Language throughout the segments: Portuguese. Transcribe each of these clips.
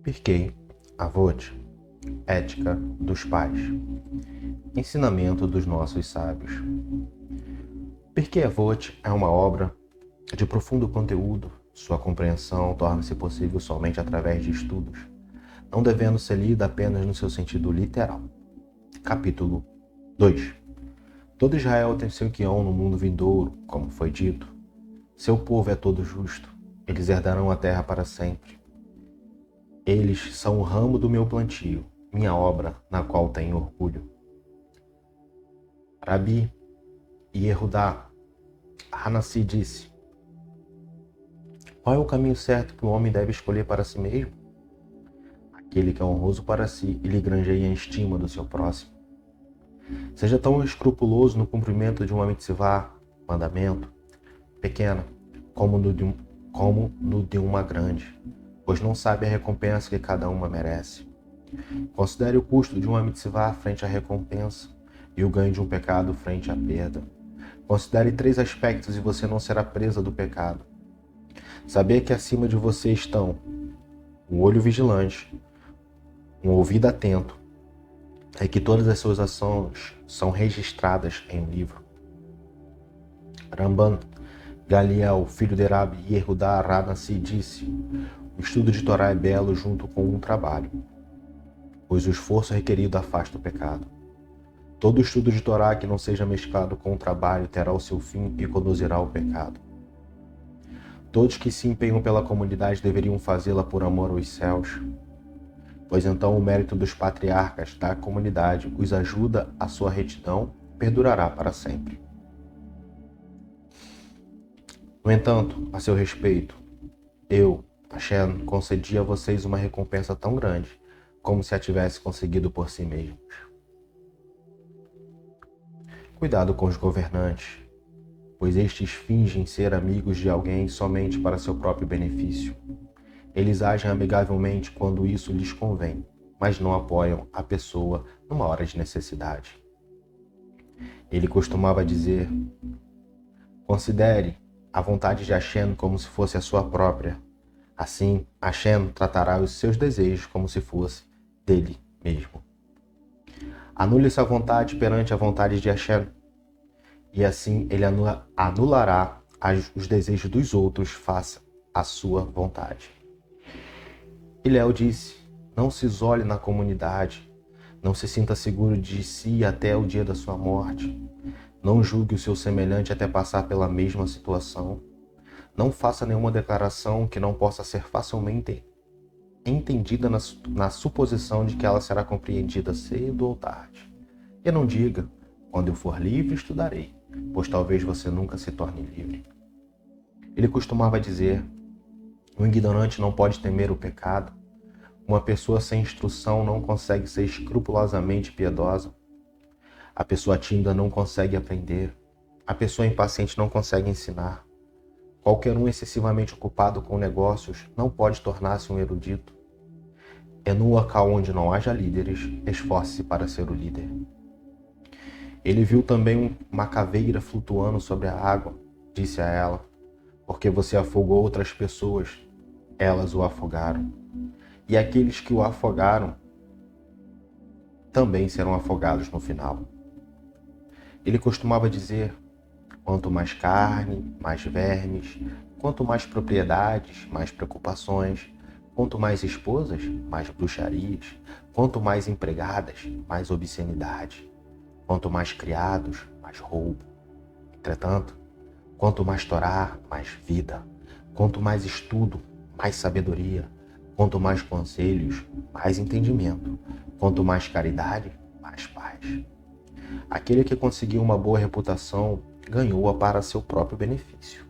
Pirkei Avot, Ética dos Pais. Ensinamento dos nossos sábios. Pirkei Avot é uma obra de profundo conteúdo. Sua compreensão torna-se possível somente através de estudos, não devendo ser lida apenas no seu sentido literal. Capítulo 2. Todo Israel tem seu quion no mundo vindouro, como foi dito. Seu povo é todo justo. Eles herdarão a terra para sempre. Eles são o ramo do meu plantio, minha obra, na qual tenho orgulho. Rabi Yehudá Hanassi disse: qual é o caminho certo que o homem deve escolher para si mesmo? Aquele que é honroso para si e lhe granjeia a estima do seu próximo. Seja tão escrupuloso no cumprimento de uma mitzvah, mandamento, pequena, como no de uma grande, pois não sabe a recompensa que cada uma merece. Considere o custo de uma mitzvah frente à recompensa e o ganho de um pecado frente à perda. Considere 3 aspectos e você não será presa do pecado. Saber que acima de você estão um olho vigilante, um ouvido atento, é que todas as suas ações são registradas em um livro. Ramban Galiel, filho de Rabi Yehudá Hanassi, disse: o estudo de Torá é belo junto com um trabalho, pois o esforço requerido afasta o pecado. Todo estudo de Torá que não seja mesclado com o trabalho terá o seu fim e conduzirá ao pecado. Todos que se empenham pela comunidade deveriam fazê-la por amor aos céus, pois então o mérito dos patriarcas da comunidade os ajuda a sua retidão perdurará para sempre. No entanto, a seu respeito, eu, Hashem, concedi a vocês uma recompensa tão grande como se a tivesse conseguido por si mesmos. Cuidado com os governantes, pois estes fingem ser amigos de alguém somente para seu próprio benefício. Eles agem amigavelmente quando isso lhes convém, mas não apoiam a pessoa numa hora de necessidade. Ele costumava dizer: considere a vontade de Hashem como se fosse a sua própria. Assim, Hashem tratará os seus desejos como se fosse dele mesmo. Anule sua vontade perante a vontade de Hashem, e assim ele anulará os desejos dos outros face à sua vontade. Hillel disse: não se isole na comunidade, não se sinta seguro de si até o dia da sua morte, não julgue o seu semelhante até passar pela mesma situação, não faça nenhuma declaração que não possa ser facilmente entendida na suposição de que ela será compreendida cedo ou tarde. E não diga: quando eu for livre estudarei, pois talvez você nunca se torne livre. Ele costumava dizer: o ignorante não pode temer o pecado. Uma pessoa sem instrução não consegue ser escrupulosamente piedosa. A pessoa tímida não consegue aprender. A pessoa impaciente não consegue ensinar. Qualquer um excessivamente ocupado com negócios não pode tornar-se um erudito. É no local onde não haja líderes, esforce-se para ser o líder. Ele viu também uma caveira flutuando sobre a água. Disse a ela: porque você afogou outras pessoas, elas o afogaram. E aqueles que o afogaram também serão afogados no final. Ele costumava dizer: quanto mais carne, mais vermes, quanto mais propriedades, mais preocupações, quanto mais esposas, mais bruxarias, quanto mais empregadas, mais obscenidade, quanto mais criados, mais roubo. Entretanto, quanto mais Torá, mais vida, quanto mais estudo, mais sabedoria, quanto mais conselhos, mais entendimento, quanto mais caridade, mais paz. Aquele que conseguiu uma boa reputação ganhou-a para seu próprio benefício.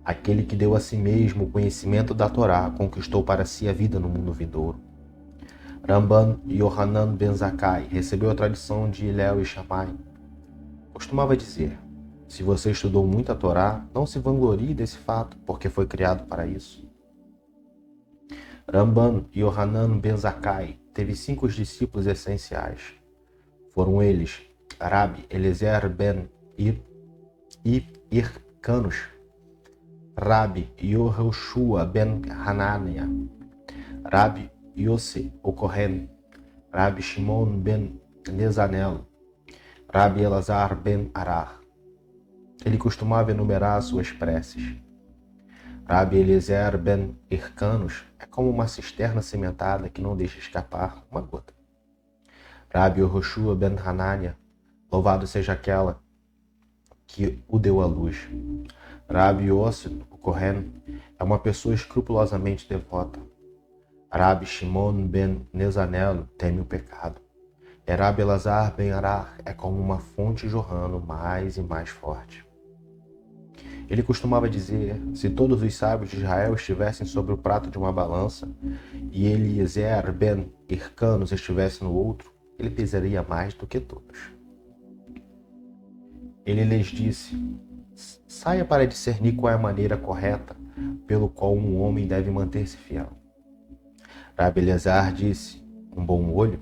Aquele que deu a si mesmo o conhecimento da Torá conquistou para si a vida no mundo vindouro. Ramban Yohanan ben Zakkai recebeu a tradição de Hillel e Shammai. Costumava dizer: se você estudou muito a Torá, não se vanglorie desse fato, porque foi criado para isso. Ramban Yohanan ben Zakkai teve 5 discípulos essenciais. Foram eles Rabi Eliezer ben Hyrcanus, Rabi Yehoshua ben Hanania, Rabi Yossi o Kohen, Rabi Shimon ben Nezanel, Rabi Elazar ben Arar. Ele costumava enumerar suas preces. Rabi Eliezer ben Hircanos é como uma cisterna cimentada que não deixa escapar uma gota. Rabi Yehoshua ben Hanania, louvado seja aquela que o deu à luz. Rabi Yossi o Kohen é uma pessoa escrupulosamente devota. Rabi Shimon ben Nezanel teme o pecado. E Rabi Elazar ben Arar é como uma fonte jorrando mais e mais forte. Ele costumava dizer: se todos os sábios de Israel estivessem sobre o prato de uma balança e Eliezer ben Hircanos estivesse no outro, ele pesaria mais do que todos. Ele lhes disse: saia para discernir qual é a maneira correta pelo qual um homem deve manter-se fiel. Rabi Eliezer disse: um bom olho.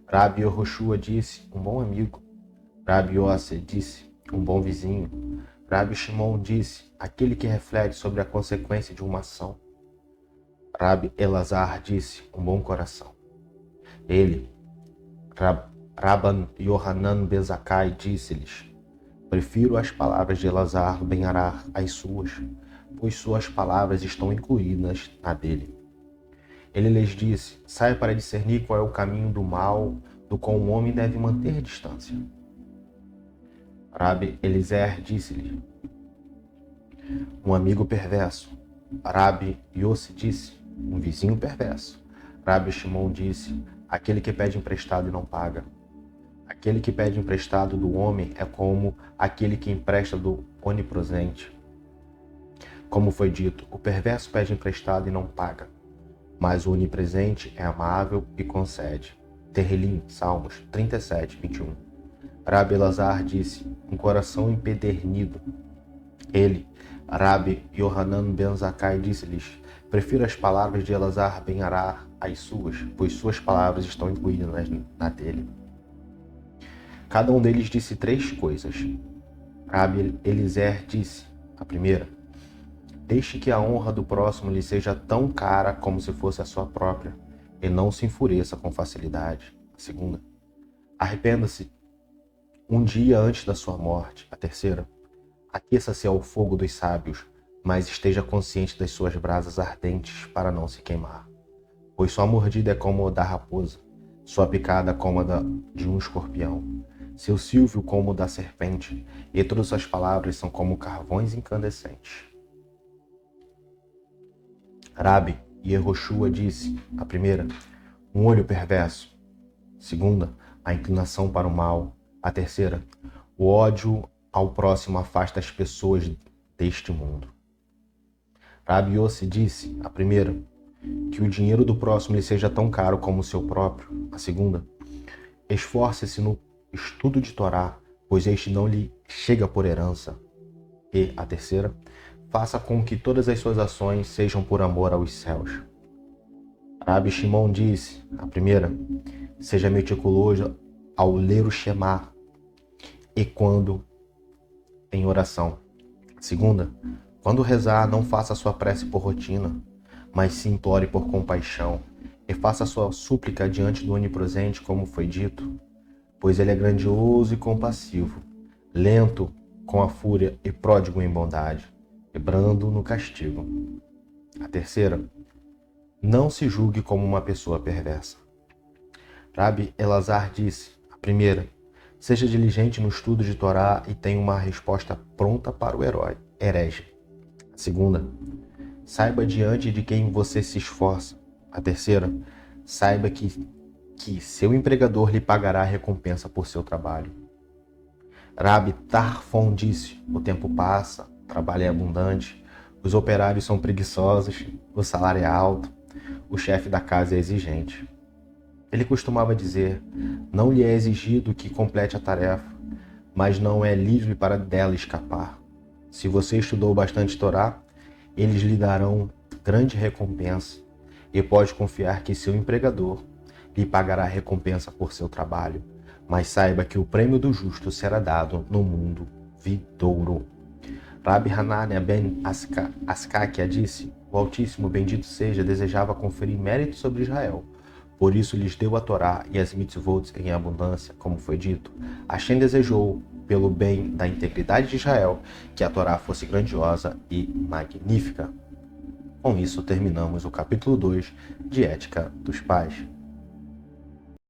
Rabi Yehoshua disse: um bom amigo. Rabi Yossi disse: um bom vizinho. Rabi Shimon disse: aquele que reflete sobre a consequência de uma ação. Rabi Elazar disse: um bom coração. Ele, Rabban Yohanan ben Zakkai, disse-lhes: prefiro as palavras de Elazar ben Arar às suas, pois suas palavras estão incluídas na dele. Ele lhes disse: saia para discernir qual é o caminho do mal, do qual um homem deve manter distância. Rabi Eliezer disse-lhe: um amigo perverso. Rabi Yossi disse: um vizinho perverso. Rabi Shimon disse: aquele que pede emprestado e não paga. Aquele que pede emprestado do homem é como aquele que empresta do onipresente. Como foi dito, o perverso pede emprestado e não paga, mas o onipresente é amável e concede. Terrilim, Salmos 37, 21. Rabi Elazar disse: um coração empedernido. Ele, Rabi Yohanan ben Zakkai, disse-lhes: prefiro as palavras de Elazar ben Arar às suas, pois suas palavras estão incluídas na dele. Cada um deles disse 3 coisas. Rabi Eliezer disse: a primeira, deixe que a honra do próximo lhe seja tão cara como se fosse a sua própria, e não se enfureça com facilidade. A segunda, arrependa-se um dia antes da sua morte. A terceira, aqueça-se ao fogo dos sábios, mas esteja consciente das suas brasas ardentes para não se queimar. Pois sua mordida é como a da raposa, sua picada como a de um escorpião, seu silvio como o da serpente, e todas suas palavras são como carvões incandescentes. Rabi Yehoshua disse: a primeira, um olho perverso. Segunda, a inclinação para o mal. A terceira, o ódio ao próximo afasta as pessoas deste mundo. Rabi Yossi disse: a primeira, que o dinheiro do próximo lhe seja tão caro como o seu próprio. A segunda, esforce-se no estudo de Torá, pois este não lhe chega por herança. E a terceira, faça com que todas as suas ações sejam por amor aos céus. Rabi Shimon disse: a primeira, seja meticuloso ao ler o Shema e quando em oração. A segunda, quando rezar, não faça sua prece por rotina, mas se implore por compaixão e faça sua súplica diante do onipresente, como foi dito, pois ele é grandioso e compassivo, lento com a fúria e pródigo em bondade, e brando no castigo. A terceira, não se julgue como uma pessoa perversa. Rabi Elazar disse: a primeira, seja diligente no estudo de Torá e tenha uma resposta pronta para o herege. A segunda, saiba diante de quem você se esforça. A terceira, saiba que seu empregador lhe pagará a recompensa por seu trabalho. Rabi Tarfon disse: o tempo passa, o trabalho é abundante, os operários são preguiçosos, o salário é alto, o chefe da casa é exigente. Ele costumava dizer: não lhe é exigido que complete a tarefa, mas não é livre para dela escapar. Se você estudou bastante Torá, eles lhe darão grande recompensa, e pode confiar que seu empregador lhe pagará a recompensa por seu trabalho, mas saiba que o prêmio do justo será dado no mundo vindouro. Rabi Hanania ben Askakia disse: o Altíssimo, bendito seja, desejava conferir mérito sobre Israel. Por isso lhes deu a Torá e as mitzvot em abundância, como foi dito. Hashem desejou, pelo bem da integridade de Israel, que a Torá fosse grandiosa e magnífica. Com isso, terminamos o capítulo 2 de Ética dos Pais.